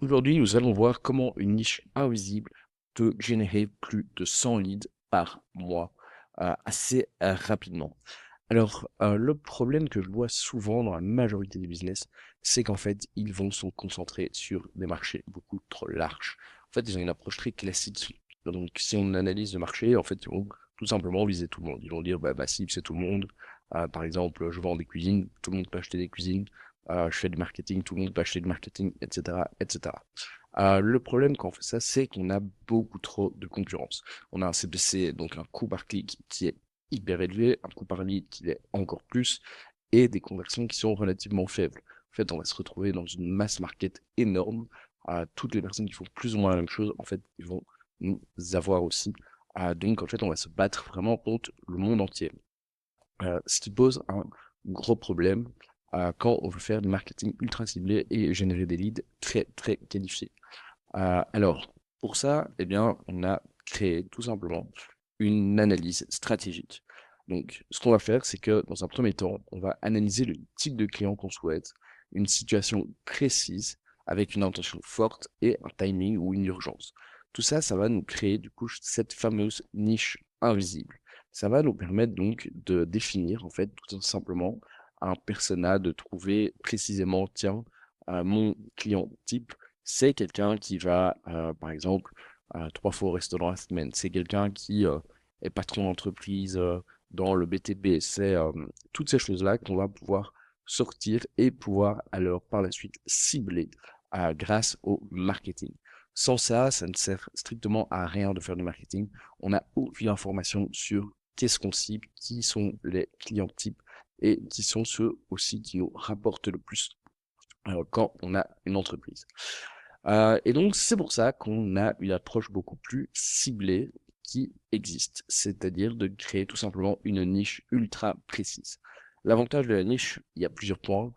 Aujourd'hui, nous allons voir comment une niche invisible peut générer plus de 100 leads par mois assez rapidement. Alors, le problème que je vois souvent dans la majorité des business, c'est qu'en fait, ils vont se concentrer sur des marchés beaucoup trop larges. En fait, ils ont une approche très classique. Donc, si on analyse le marché, en fait, ils vont tout simplement viser tout le monde. Ils vont dire, bah, ma cible, c'est tout le monde. Par exemple, je vends des cuisines, tout le monde peut acheter des cuisines. Je fais du marketing, tout le monde peut acheter du marketing, etc., etc. Le problème quand on fait ça, c'est qu'on a beaucoup trop de concurrence. On a un CPC, donc un coût par clic qui est hyper élevé, un coût par lead qui est encore plus, et des conversions qui sont relativement faibles. En fait, on va se retrouver dans une masse market énorme. Toutes les personnes qui font plus ou moins la même chose, en fait, ils vont nous avoir aussi. Donc, en fait, on va se battre vraiment contre le monde entier. Ce qui pose un gros problème quand on veut faire du marketing ultra ciblé et générer des leads très, très qualifiés. Alors, pour ça, eh bien, on a créé tout simplement une analyse stratégique. Donc, ce qu'on va faire, c'est que dans un premier temps, on va analyser le type de client qu'on souhaite, une situation précise, avec une intention forte et un timing ou une urgence. Tout ça, ça va nous créer du coup cette fameuse niche invisible. Ça va nous permettre donc de définir en fait tout simplement un persona, de trouver précisément, tiens, mon client type c'est quelqu'un qui va, par exemple, 3 fois au restaurant la semaine. C'est quelqu'un qui est patron d'entreprise dans le BTP. C'est toutes ces choses-là qu'on va pouvoir sortir et pouvoir alors par la suite cibler grâce au marketing. Sans ça, ça ne sert strictement à rien de faire du marketing. On n'a aucune information sur qu'est-ce qu'on cible, qui sont les clients types et qui sont ceux aussi qui nous rapportent le plus quand on a une entreprise. Et donc, c'est pour ça qu'on a une approche beaucoup plus ciblée qui existe, c'est-à-dire de créer tout simplement une niche ultra précise. L'avantage de la niche, il y a plusieurs points.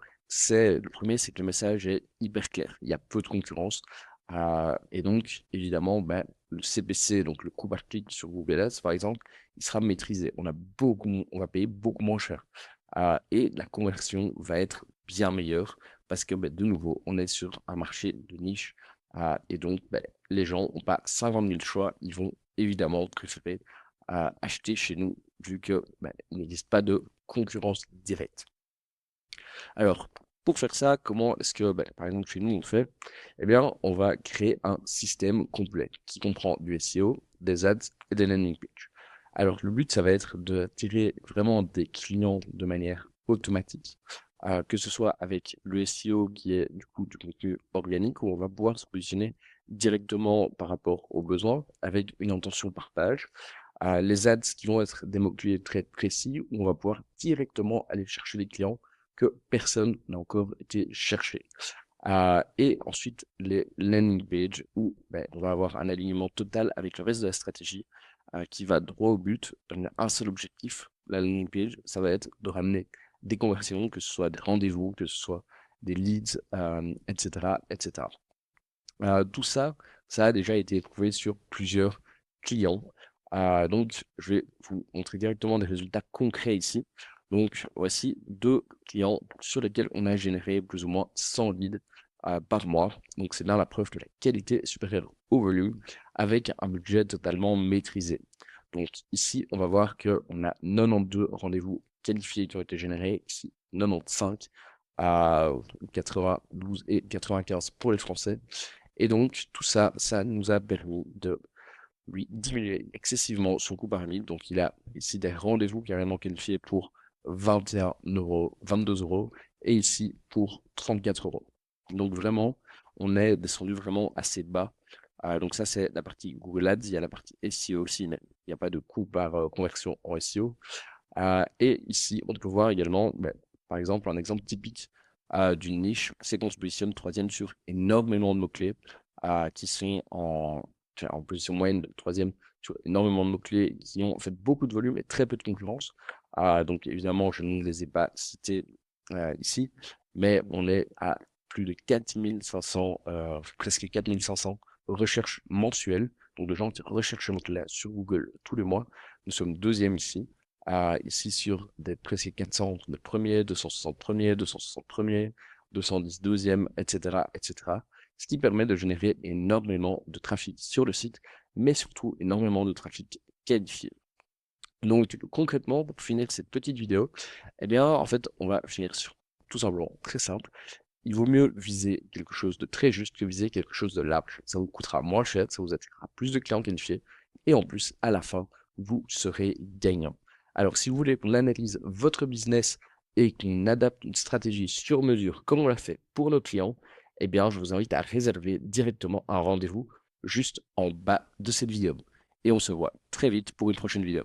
Le premier, c'est que le message est hyper clair. Il y a peu de concurrence. Et donc, évidemment, ben, le CPC, donc le coût par clic sur Google Ads, par exemple, il sera maîtrisé. On va payer beaucoup moins cher. Et la conversion va être bien meilleure parce que, ben, de nouveau, on est sur un marché de niche et donc, ben, les gens n'ont pas 50 000 choix, ils vont évidemment préférer acheter chez nous, vu que ben, il n'existe pas de concurrence directe. Alors, pour faire ça, comment est-ce que, ben, par exemple, chez nous, on fait? Eh bien, on va créer un système complet qui comprend du SEO, des ads et des landing pages. Alors, le but, ça va être d'attirer vraiment des clients de manière automatique, que ce soit avec le SEO qui est du coup du contenu organique où on va pouvoir se positionner directement par rapport aux besoins avec une intention par page. Les ads qui vont être des mots-clés très précis où on va pouvoir directement aller chercher des clients que personne n'a encore été cherché. Et ensuite, les landing pages où ben, on va avoir un alignement total avec le reste de la stratégie qui va droit au but. On a un seul objectif, la landing page, ça va être de ramener des conversions, que ce soit des rendez-vous, que ce soit des leads, etc., etc. Tout ça, ça a déjà été éprouvé sur plusieurs clients. Donc, je vais vous montrer directement des résultats concrets ici. Donc, voici 2 clients sur lesquels on a généré plus ou moins 100 leads par mois. Donc, c'est bien la preuve que la qualité est supérieure au volume avec un budget totalement maîtrisé. Donc, ici, on va voir qu'on a 92 rendez-vous qualifiés qui ont été générés, ici 95 à 92 et 95 pour les Français. Et donc, tout ça, ça nous a permis de lui diminuer excessivement son coût par lead. Donc, il a ici des rendez-vous carrément qualifiés pour 21 euros, 22 euros, et ici pour 34 euros. Donc, vraiment, on est descendu vraiment assez bas. Donc, ça, c'est la partie Google Ads. Il y a la partie SEO aussi, mais il n'y a pas de coût par conversion en SEO. Et ici, on peut voir également, ben, par exemple, un exemple typique d'une niche, c'est qu'on se positionne troisième sur énormément de mots-clés qui sont en position moyenne de troisième sur énormément de mots-clés qui ont en fait beaucoup de volume et très peu de concurrence. Donc évidemment, je ne les ai pas cités ici, mais on est à plus de 4500, presque 4500 recherches mensuelles, donc de gens qui recherchent ce mot-clé sur Google tous les mois. Nous sommes deuxième ici ici sur des presque 400 de premiers, 260 premiers, 260 premiers, 210 deuxième, etc., etc. ce qui permet de générer énormément de trafic sur le site, mais surtout énormément de trafic qualifié. Donc, concrètement, pour finir cette petite vidéo, eh bien, en fait, on va finir sur tout simplement très simple. Il vaut mieux viser quelque chose de très juste que viser quelque chose de large. Ça vous coûtera moins cher, ça vous attirera plus de clients qualifiés, et en plus, à la fin, vous serez gagnant. Alors, si vous voulez qu'on analyse votre business et qu'on adapte une stratégie sur mesure, comme on l'a fait pour nos clients, eh bien, je vous invite à réserver directement un rendez-vous juste en bas de cette vidéo. Et on se voit très vite pour une prochaine vidéo.